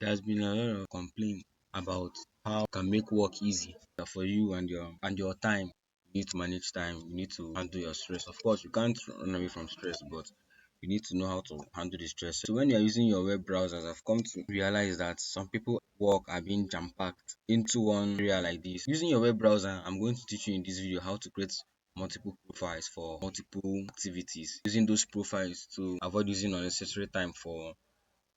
There has been a lot of complaint about how it can make work easy for you and your time. You need to manage time. You need to handle your stress. Of course, you can't run away from stress, but you need to know how to handle the stress. So when you're using your web browsers, I've come to realize that some people work are being jam-packed into one area like this. Using your web browser, I'm going to teach you in this video how to create multiple profiles for multiple activities. Using those profiles to avoid using unnecessary time for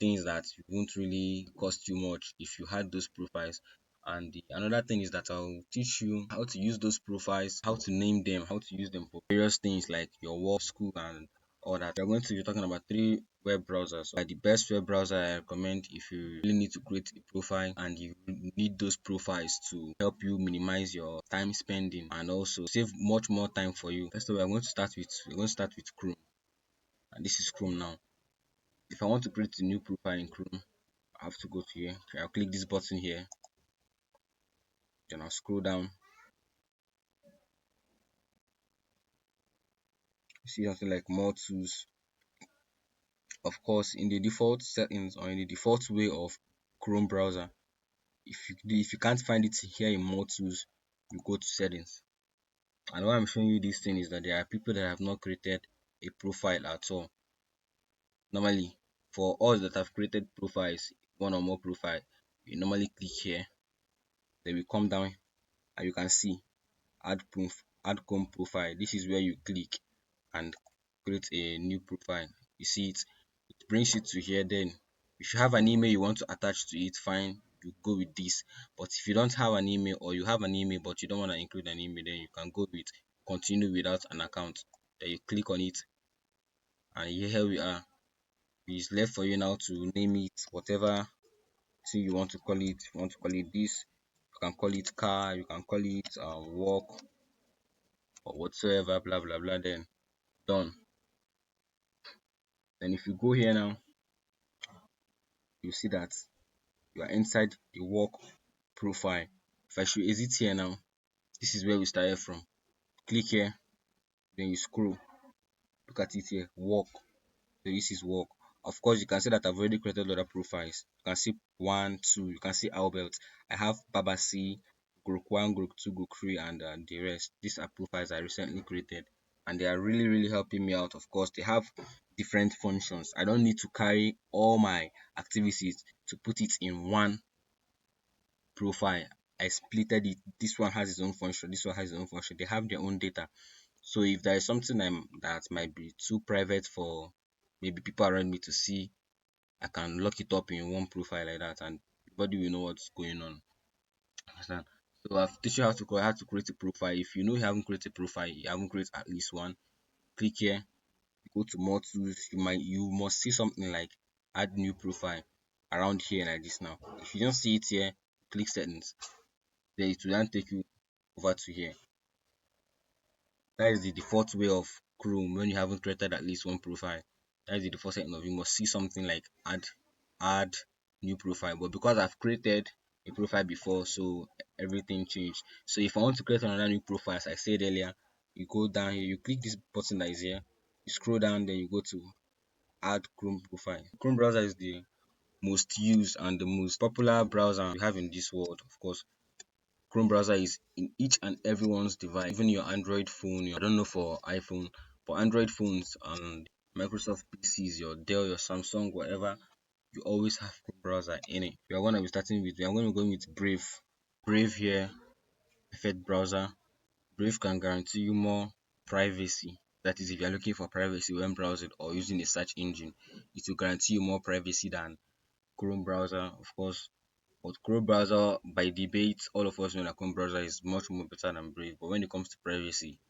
things that won't really cost you much if you had those profiles. And another thing is that I'll teach you how to use those profiles, how to name them, how to use them for various things like your work, school, and all that. We're going to be talking about three web browsers. The best web browser I recommend if you really need to create a profile and you need those profiles to help you minimize your time spending and also save much more time for you. First of all, we're going to start with Chrome, and this is Chrome now. If I want to create a new profile in Chrome, I have to go to here. Okay, I'll click this button here, then I'll scroll down. You see something like more tools. Of course, in the default settings or in the default way of Chrome browser, if you can't find it here in more tools, you go to settings. And why I'm showing you this thing is that there are people that have not created a profile at all. Normally, for us that have created profiles, one or more profile, you normally click here, then we come down and you can see add Chrome profile. This is where you click and create a new profile. You see it brings you to here. Then if you have an email you want to attach to it, fine, you go with this. But if you don't have an email, or you have an email but you don't want to include an email, then you can go with continue without an account. Then you click on it, and here we are. It's left for you now to name it whatever thing you want to call it. If you want to call it this, you can call it car, you can call it work, or whatsoever, blah blah blah. Then done. Then if you go here now, you see that you are inside the work profile. If I should exit here now, this is where we started from. Click here, then you scroll. Look at it here, work. So this is work. Of course, you can see that I've already created other profiles. You can see one, two. You can see Albert. I have Babasi, Group 1, Group 2, Group 3, and the rest. These are profiles I recently created, and they are really helping me out. Of course, they have different functions. I don't need to carry all my activities to put it in one profile. I splitted it. This one has its own function. This one has its own function. They have their own data. So if there is something that might be too private for maybe people around me to see, I can lock it up in one profile like that, and everybody will know what's going on. Understand? So I've teach you how to create a profile. If you know you haven't created a profile, you haven't created at least one, click here, go to more tools. You must see something like add new profile around here like this now. If you don't see it here, click settings. Then it will then take you over to here. That is the default way of Chrome when you haven't created at least one profile. That is the default setting of you must see something like add new profile. But because I've created a profile before, so everything changed. So if I want to create another new profile, as I said earlier, you go down here, you click this button that is here, you scroll down, then you go to add Chrome profile. Chrome browser is the most used and the most popular browser we have in this world, of course. Chrome browser is in each and everyone's device, even your Android phone. I don't know for iPhone, but Android phones and Microsoft PCs, your Dell, your Samsung, whatever, you always have Chrome browser in it. We are going to be starting with, we are going to be going with Brave. Brave here, perfect browser. Brave can guarantee you more privacy. That is, if you are looking for privacy when browsing or using a search engine, it will guarantee you more privacy than Chrome browser, of course. But Chrome browser, by debate, all of us know that Chrome browser is much more better than Brave. But when it comes to privacy,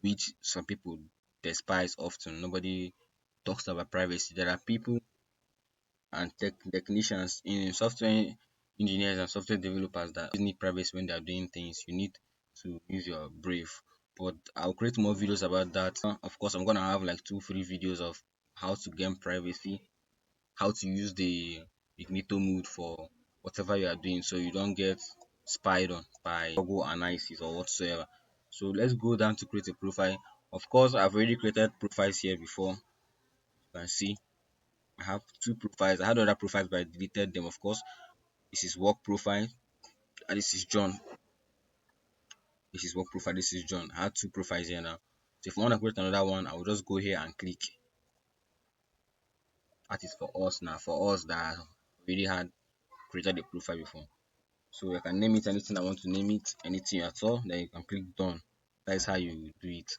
which some people despise often, nobody talks about privacy. There are people and technicians in software engineers and software developers that need privacy when they are doing things. You need to use your Brave. But I'll create more videos about that. Of course, I'm gonna have like 2 3 videos of how to gain privacy, how to use the incognito mode for whatever you are doing so you don't get spied on by Google analysis or whatsoever. So let's go down to create a profile. Of course, I've already created profiles here before. You can see I have two profiles. I had other profiles, but I deleted them, of course. This is work profile, and this is John. This is work profile. This is John. I had two profiles here now. So if I want to create another one, I will just go here and click. That is for us now. For us that already had created a profile before. So I can name it anything I want to name it, anything at all. Then you can click done. That is how you do it.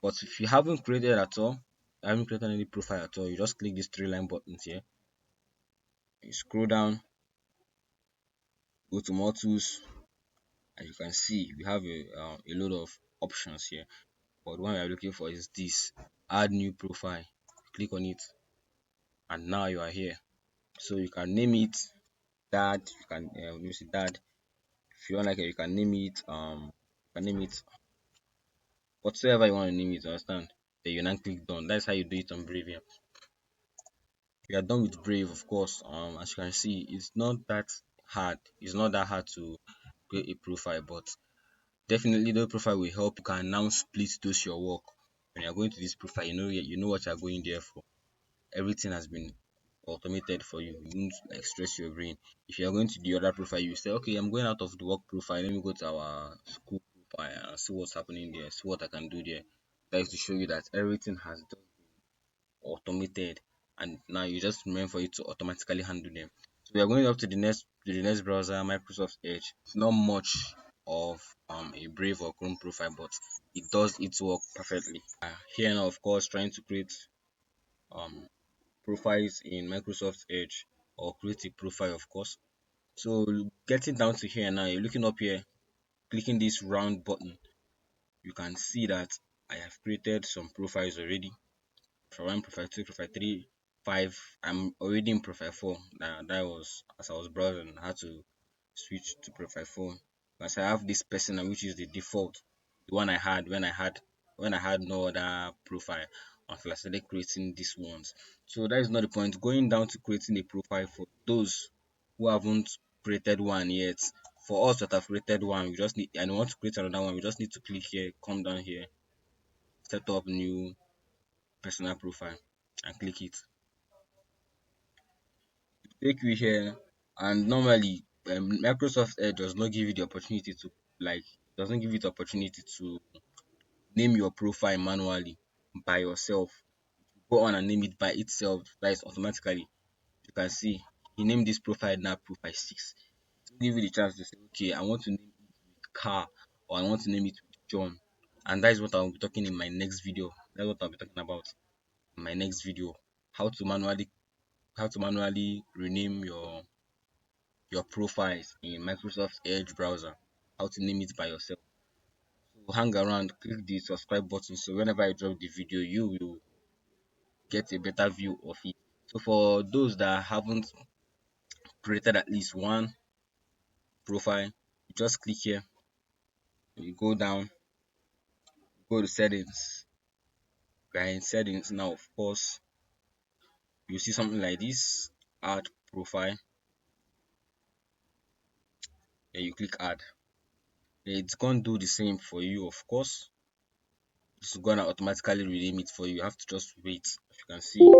But if you haven't created at all, I haven't created any profile at all, you just click these three line buttons here. You scroll down, go to more tools, and you can see we have a lot of options here. But the one we are looking for is this add new profile. Click on it, and now you are here. So you can name it dad. You can use it dad. If you want like it, you can name it whatsoever you want to name it. Understand? Then you now click done. That's how you do it on Brave. We are done with Brave, of course. As you can see, it's not that hard. It's not that hard to create a profile, but definitely the profile will help. You can now split those your work. When you're going to this profile, you know what you're going there for. Everything has been automated for you. You won't like stress your brain. If you're going to the other profile, you say, okay, I'm going out of the work profile. Let me go to our school profile and see what's happening there. See what I can do there. That is to show you that everything has just automated, and now you just remain for it to automatically handle them. So we are going up to the next browser, Microsoft Edge. It's not much of a Brave or Chrome profile, but it does its work perfectly. Here now, of course, trying to create um profiles in Microsoft Edge, or create a profile, of course. So getting down to here now, you're looking up here, clicking this round button, you can see that I have created some profiles already. Profile 1, Profile 2, Profile 3, 5. I'm already in Profile 4. That was as I was browsing, I had to switch to Profile 4. Because I have this personal, which is the default, the one I had when I had no other profile until I started creating these ones. So that is not the point. Going down to creating a profile for those who haven't created one yet. For us that have created one, we just need and want to create another one, we just need to click here, come down here, set up new personal profile and click it. Take you here, and normally Microsoft Edge does not give you the opportunity to like doesn't give you the opportunity to name your profile manually by yourself. Go on and name it by itself. That is automatically. You can see he named this profile now profile 6. To give you the chance to say, okay, I want to name it with car, or I want to name it with John. And that is what I'll be talking in my next video. That's what I'll be talking about in my next video. How to manually rename your profiles in Microsoft Edge browser. How to name it by yourself. So hang around, click the subscribe button, so whenever I drop the video, you will get a better view of it. So for those that haven't created at least one profile, you just click here, you go down, go to settings. We are in settings now, of course. You see something like this, add profile. Then you click add. Then it's gonna do the same for you, of course. It's gonna automatically rename it for you. You have to just wait. As you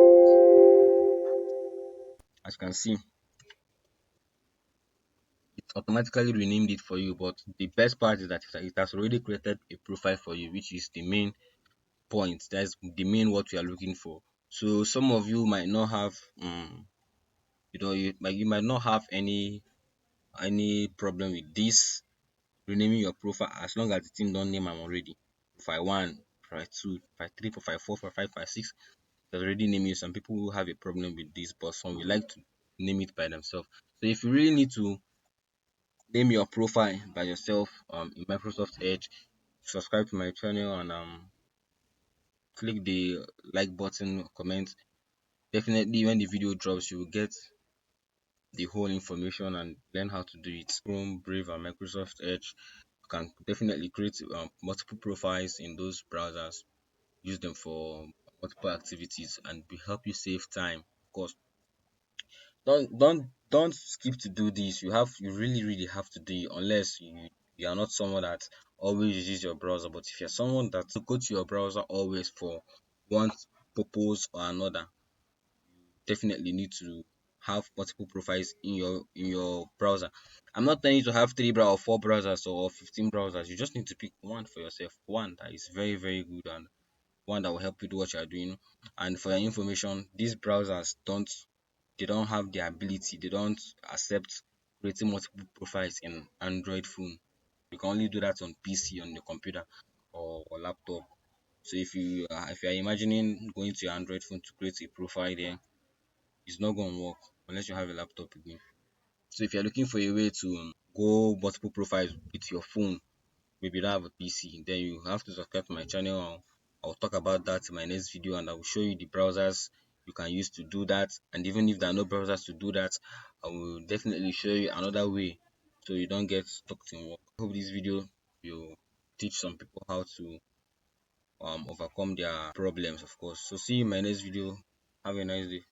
can see, it automatically renamed it for you. But the best part is that it has already created a profile for you, which is the main point. That's the main what we are looking for. So some of you might not have you might not have any problem with this renaming your profile, as long as the team don't name am already. Profile 1, profile 2, profile 3, profile 4, profile 5, profile 6. There's already naming. Some people will have a problem with this, but some will like to name it by themselves. So if you really need to name your profile by yourself in Microsoft Edge, subscribe to my channel, and click the like button, comment. Definitely when the video drops, you will get the whole information and learn how to do it. Chrome, Brave, and Microsoft Edge, you can definitely create multiple profiles in those browsers. Use them for multiple activities and will help you save time. Of course, don't skip to do this. You really have to do it, unless you are not someone that always uses your browser. But if you're someone that go to your browser always for one purpose or another, definitely need to have multiple profiles in your browser. I'm not telling you to have three or four browsers or 15 browsers. You just need to pick one for yourself, one that is very very good and one that will help you do what you are doing. And for your information, these browsers don't have the ability, they don't accept creating multiple profiles in Android phone. You can only do that on PC, on your computer or laptop. So if you are imagining going to your Android phone to create a profile there, it's not going to work unless you have a laptop again. So if you're looking for a way to go multiple profiles with your phone, maybe you don't have a PC, then you have to subscribe to my channel. I'll talk about that in my next video, and I will show you the browsers you can use to do that. And even if there are no browsers to do that, I will definitely show you another way so you don't get stuck in work. I hope this video will teach some people how to overcome their problems, of course. So see you in my next video. Have a nice day.